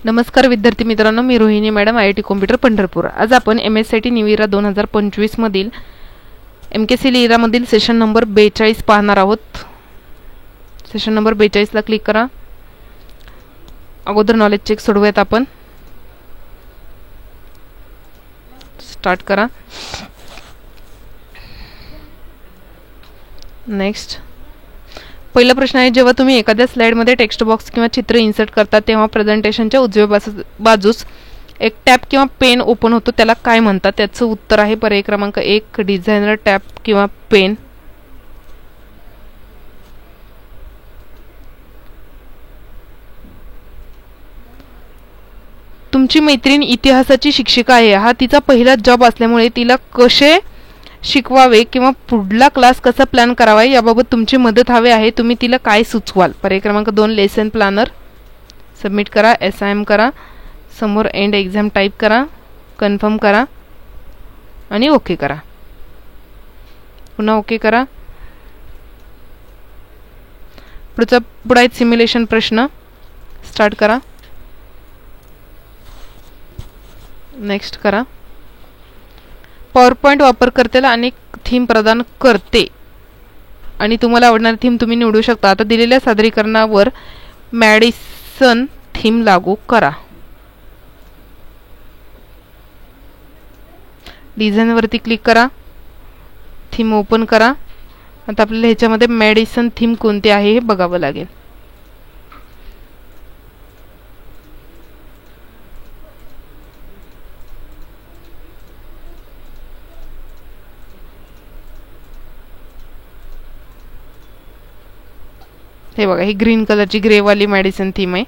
नमस्कार विद्यार्थी मित्रांनो, मी Rohini madam, IIT computer Pandharpur. आज आपण MSIT न्यू इरा 2025 मधील MKC लिरा मधील सेशन नंबर 42 पाहणार आहोत। सेशन नंबर 42 ला क्लिक करा। अगोदर नॉलेज चेक सोडवूयात आपण। स्टार्ट करा। नेक्स्ट पहिला प्रश्न आहे, जेव्हा तुम्ही एखाद्या स्लाइडमध्ये टेक्स्ट बॉक्स किंवा चित्र इन्सर्ट करता तेव्हा प्रेझेंटेशनच्या उजव्या बाजूस एक टॅब किंवा पेन ओपन होतो, त्याला काय म्हणतात? त्याचं उत्तर आहे पर्याय क्रमांक 1 डिझायनर टॅब किंवा पेन। तुमची मैत्रीण इतिहासाची शिक्षिका आहे, हा तिचा पहिला जॉब असल्यामुळे तिला कसे शिकवावे किंवा पुढला क्लास कसा प्लॅन करावा याबाबत तुमची मदत हवी आहे। तुम्ही तिला काय सुचवाल? पर्याय क्रमांक 2 लेसन प्लॅनर। सबमिट करा। असाइम करा। समोर एंड एक्झाम टाइप करा। कन्फर्म करा आणि ओके करा। पुन्हा ओके करा। पुढे सिम्युलेशन प्रश्न। स्टार्ट करा। नेक्स्ट करा। पॉवरपॉइंट वापरकर्त्याला अनेक थीम प्रदान करते आणि तुम्हाला आवडणारी थीम तुम्ही निवडू शकता। आता दिलेल्या सादरीकरणावर मॅडिसन थीम लागू करा। डिझाइन वरती क्लिक करा। थीम ओपन करा। आता आपल्याला ह्याच्यामध्ये मॅडिसन थीम कोणती आहे हे बघावं लागेल। हे बघा, ही ग्रीन कलरची ग्रेवाली मॅडिसन थीम आहे।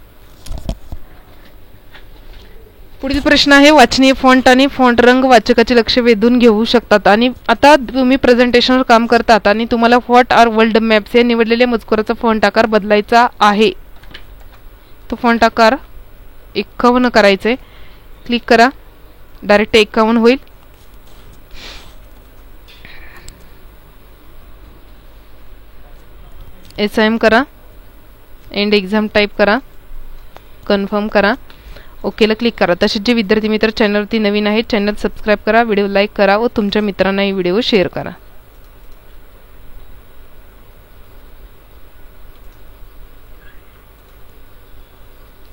पुढील प्रश्न आहे, वाचनीय फॉन्ट आणि फॉन्ट रंग वाचकाचे लक्ष वेधून घेऊ शकतात आणि आता तुम्ही प्रेझेंटेशनवर काम करतात आणि तुम्हाला व्हॉट आर वर्ल्ड मॅप्स या निवडलेल्या मजकुराचा फॉन्ट आकार बदलायचा आहे। तो फॉन्ट आकार 51 करायचा आहे। क्लिक करा। डायरेक्ट 51 होईल। असाइम करा। एंड एक्झाम टाइप करा। कन्फर्म करा। ओकेला क्लिक करा। तसेच जे विद्यार्थी मित्र चॅनलवरती नवीन आहेत, चॅनल सबस्क्राइब करा, व्हिडिओ लाईक करा व तुमच्या मित्रांनाही व्हिडिओ शेअर करा।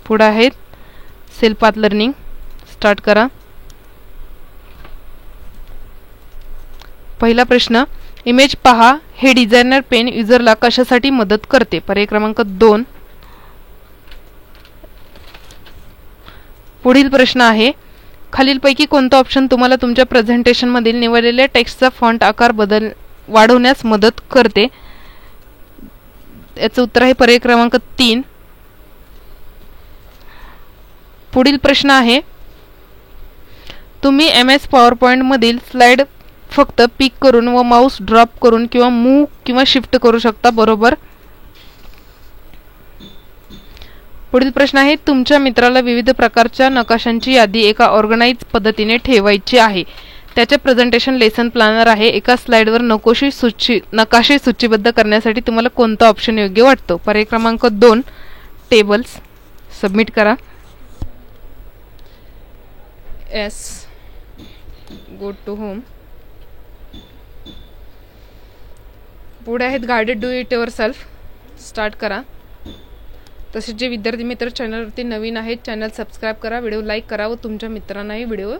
पुढे आहेत सेल्फ पाथ लर्निंग। स्टार्ट करा। पहिला प्रश्न, इमेज पहा, हे डिझायनर पेन युजरला कशासाठी मदत करते? पर्याय क्रमांक 2। पुढील प्रश्न आहे, खालीलपैकी कोणता ऑप्शन तुम्हाला तुमच्या प्रेझेंटेशन मधील निवडलेल्या टेक्स्टचा फॉन्ट आकार वाढवण्यास मदत करते? याचं उत्तर आहे पर्याय क्रमांक 3। पुढील प्रश्न आहे, तुम्ही MS पॉवरपॉइंट मधील स्लाइड फक्त पिक करून व माउस ड्रॉप करून किंवा मूव किंवा शिफ्ट करू शकता, बरोबर? पुढील प्रश्न आहे, तुमच्या मित्राला विविध प्रकारच्या नकाशांची यादी एका ऑर्गनाइज पद्धतीने ठेवायची आहे, त्याचे प्रेझेंटेशन लेसन प्लॅनर आहे। एका स्लाइडवर नकाशे सूचीबद्ध करण्यासाठी तुम्हाला कोणता ऑप्शन योग्य वाटतो? पर्याय क्रमांक 2 टेबल्स। सबमिट करा। Go to home. पुढे आहेत guided do it yourself. Start करा। तसेच जे विद्यार्थी मित्र चॅनलवरती नवीन आहेत, चॅनल सबस्क्राइब करा, व्हिडिओ लाईक करा व तुमच्या मित्रांनाही व्हिडिओ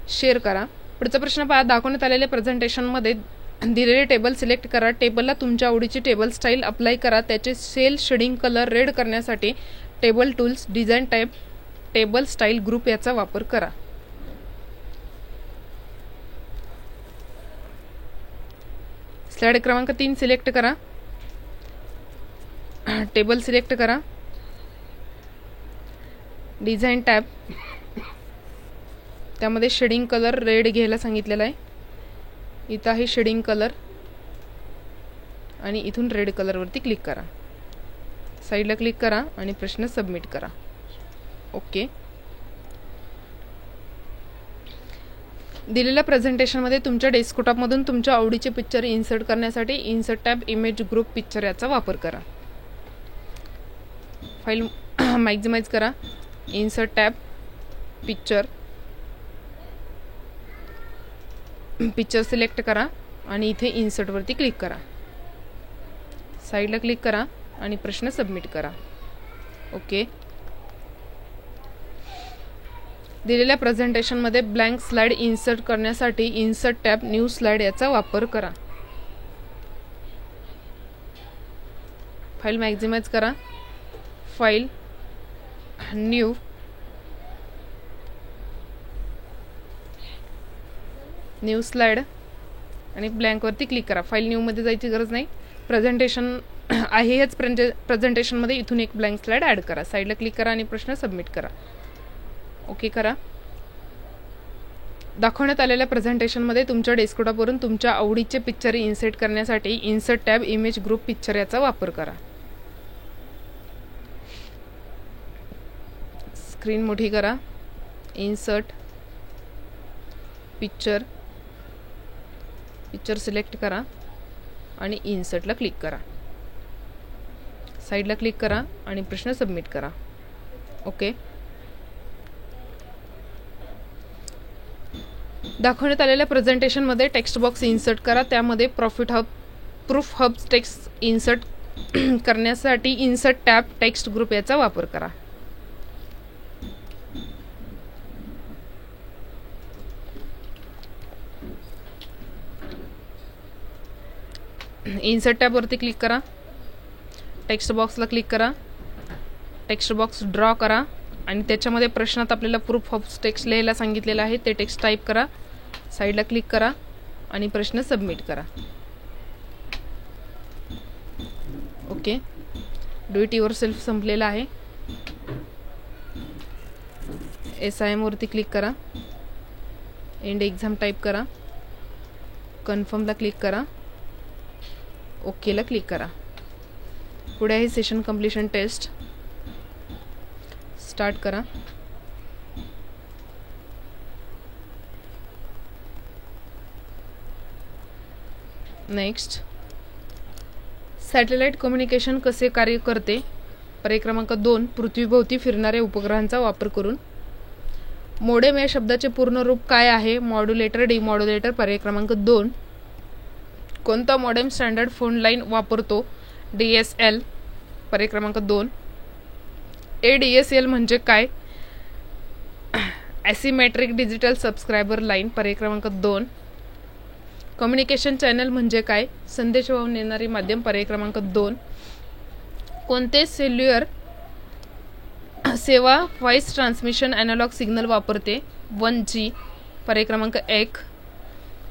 शेअर करा। पुढचा प्रश्न पहा, दाखवण्यात आलेल्या प्रेझेंटेशनमध्ये दिलेले टेबल सिलेक्ट करा। टेबलला तुमच्या आवडीची टेबल स्टाईल अप्लाय करा। त्याचे सेल शेडिंग कलर रेड करण्यासाठी table tools, design type, table style group याचा वापर करा। स्लाइड क्रमांक 3 सिलेक्ट करा। टेबल सिलेक्ट करा। डिझाइन टॅब, त्यामध्ये शेडिंग कलर रेड घ्यायला सांगितलेला आहे। इथं आहे शेडिंग कलर आणि इथून रेड कलर वरती क्लिक करा। साईडला क्लिक करा आणि प्रश्न सबमिट करा। ओके। दिलेल्या प्रेझेंटेशनमध्ये तुमच्या डेस्कटॉपमधून तुमच्या आवडीचे पिक्चर इन्सर्ट करण्यासाठी insert tab, image group, picture याचा वापर करा। फाइल मॅक्सिमाइज करा। इन्सर्ट टॅब, पिक्चर सिलेक्ट करा आणि इथे इन्सर्टवरती क्लिक करा. साईडला क्लिक करा आणि प्रश्न सबमिट करा. ओके. दिलेल्या प्रेझेंटेशनमध्ये ब्लँक स्लाइड इन्सर्ट करण्यासाठी इन्सर्ट टॅब, न्यू स्लाइड याचा वापर करा. फाईल मॅक्झिमाइज करा. फाईल, न्यू, स्लाइड आणि ब्लँकवरती क्लिक करा. फाईल न्यूमध्ये जायची गरज नाही. प्रेझेंटेशन आहे हेच प्रेझेंटेशनमध्ये इथून एक ब्लँक स्लाइड ॲड करा. साईडला क्लिक करा आणि प्रश्न सबमिट करा. ओके करा. दाखवण्यात आलेल्या प्रेझेंटेशनमध्ये तुमच्या डेस्कटॉपवरून तुमच्या आवडीचे पिक्चर इन्सर्ट करण्यासाठी insert tab, image, group, picture याचा वापर करा. स्क्रीन मोठी करा. इन्सर्ट, पिक्चर सिलेक्ट करा आणि इन्सर्टला क्लिक करा. साईडला क्लिक करा आणि प्रश्न सबमिट करा. ओके. दाखवण्यात आलेल्या प्रेझेंटेशनमध्ये टेक्स्ट बॉक्स इन्सर्ट करा. त्यामध्ये प्रूफ हब टेक्स्ट इन्सर्ट करण्यासाठी इन्सर्ट टॅब, टेक्स्ट ग्रुप याचा वापर करा. इन्सर्ट टॅबवरती क्लिक करा. टेक्स्ट बॉक्सला क्लिक करा. टेक्स्ट बॉक्स ड्रॉ करा आणि त्याच्यामध्ये प्रश्नात आपल्याला प्रूफ ऑफ टेक्स्ट लिहायला सांगितलेलं आहे ते टेक्स्ट टाईप करा. साईडला क्लिक करा आणि प्रश्न सबमिट करा. ओके. डू इट युअरसेल्फ संपलेला आहे. SIM वरती क्लिक करा. एंड एक्झाम टाईप करा. कन्फर्मला क्लिक करा. ओकेला क्लिक करा. पुढे आहे सेशन कंप्लीशन टेस्ट. स्टार्ट करा. नेक्स्ट. सॅटेलाइट कम्युनिकेशन कसे कार्य करते? पर्याय क्रमांक 2, पृथ्वीभोवती फिरणाऱ्या उपग्रहांचा वापर करून. मोडेम या शब्दाचे पूर्ण रूप काय आहे? मॉड्युलेटर, डिमॉड्युलेटर. पर्याय क्रमांक 2. कोणता मॉडेम स्टँडर्ड फोन लाईन वापरतो? DSL. पर्याय क्रमांक 2. ADSL म्हणजे काय? ॲसिमेट्रिक डिजिटल सबस्क्रायबर लाईन. पर्याय क्रमांक 2. कम्युनिकेशन चॅनल म्हणजे काय? संदेश वाहून नेणारे माध्यम. पर्याय क्रमांक 2. कोणते सेल्युलर सेवा व्हॉइस ट्रान्समिशन अॅनालॉग सिग्नल वापरते? 1G. पर्याय क्रमांक 1.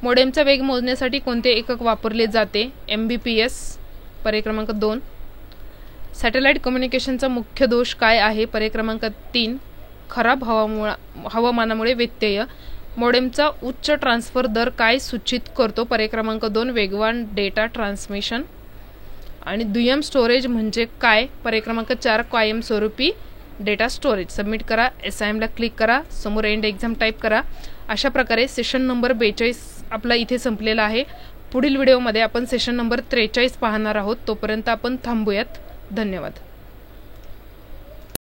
मोडेमचा वेग मोजण्यासाठी कोणते एकक वापरले जाते? MBPS. पर्याय क्रमांक 2. सॅटेलाइट कम्युनिकेशनचा मुख्य दोष काय आहे? पर्याय क्रमांक 3. खराब हवामानामुळे व्यत्यय. मोडेमचा उच्च ट्रान्सफर दर काय सूचित करतो? पर्याय क्रमांक 2. वेगवान डेटा ट्रान्समिशन. आणि दुय्यम स्टोरेज म्हणजे काय? पर्याय क्रमांक 4. कायमस्वरूपी डेटा स्टोरेज. सबमिट करा. SIMला क्लिक करा. समोर एंड एक्झाम टाईप करा. अशा प्रकारे सेशन नंबर 42 आपला इथे संपलेला आहे. पुढील व्हिडिओमध्ये आपण सेशन नंबर 43 पाहणार आहोत. तोपर्यंत आपण थांबूयात. धन्यवाद.